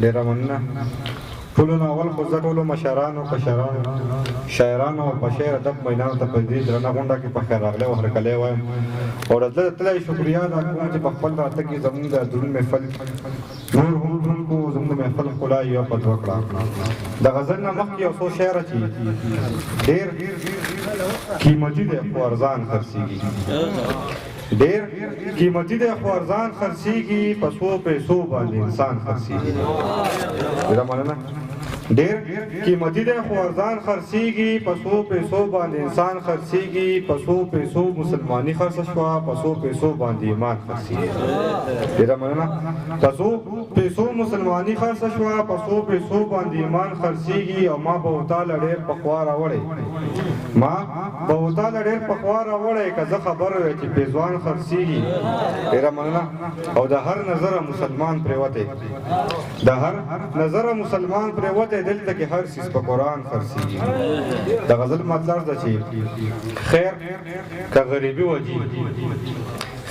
ډېره مننه. ټولو نه اول خو زه ټولو مشرانو کشرانو شاعرانو او په شعر ادب میدان ته په دې درنه غونډه کې په خیر راغلی او هرکلی وایم او د زړه تللی شکریا ادا کوم چې په خپل راتګ کې زموږ د دروند محفل نور هم دروند کړو، زموږ د محفل ښکلا یې یوه پد وکړه. د غزل نه مخکې یو څو شعره چې ډېر قیمتي دی خو ارزان خرڅېږي، ډېر قیمتي دی خو ارزان خرڅېږي، په څو پیسو باندې انسان خرڅېږي. ډېره مننه. ډېر قیمتي دی خو ارزان خرڅېږي، په څو پیسو باندې انسان خرڅېږي، په څو پیسو مسلماني خرڅه شوه، په څو پیسو باندې ایمان خرڅېږي. ډېره مننه. په څو پیسو مسلماني خرڅه شوه، په څو پیسو باندې ایمان خرڅېږي او ما به ورتاله ډېر پخوا راوړی، ما به ورتاله ډېر پخوا راوړی که زه خبر وی چې پیزوان خرڅېږي. ډېره مننه. او د هر نظره مسلمان پرېوتی، د هر نظره مسلمان پرېوتی، دلته کې هر څیز په قرآن خرڅېږي. د غزل مطلب ده چې خیر که غریبي وجي،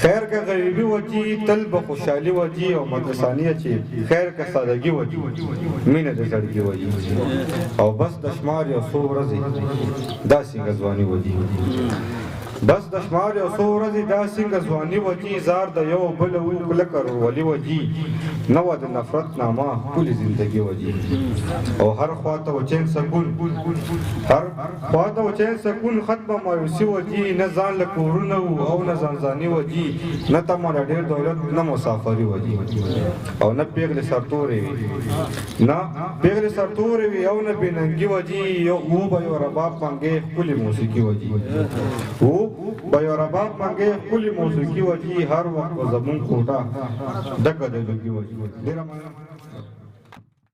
خیر که غریبي وجي تل به خوشحالي وجي، او مدرسانیه چې خیر که سادګي وجي مینه د زړګي وجي، او بس د شمار یو څو ورځې دا څنګه ځواني وجي، بس د شمار یو څو ورځې دا څنګه ځواني وجي، زار د یو بل کلکه ورولي وجي، نه وه د نفرت نامه ښکلې زندګي وجي. او هر خواته و چین سکون، هر خواته و چین سکون ختمه مایوسي وجي، نه ځان له کورونه و او نه ځانځاني وجي، نه تمه د ډېر دولت نه مسافري وجي، او نه پیغلې سرتورې وي، نه پیغلې سرتورې وي او نه بېننګي وجي، و به یو رباب منګی ښکلې موسیقي وجي، و به یو رباب منګی ښکلې موسیقي وجي، هر وخت به زمونږ کوټه ډکه د لوګي وجي. ډېره مننه.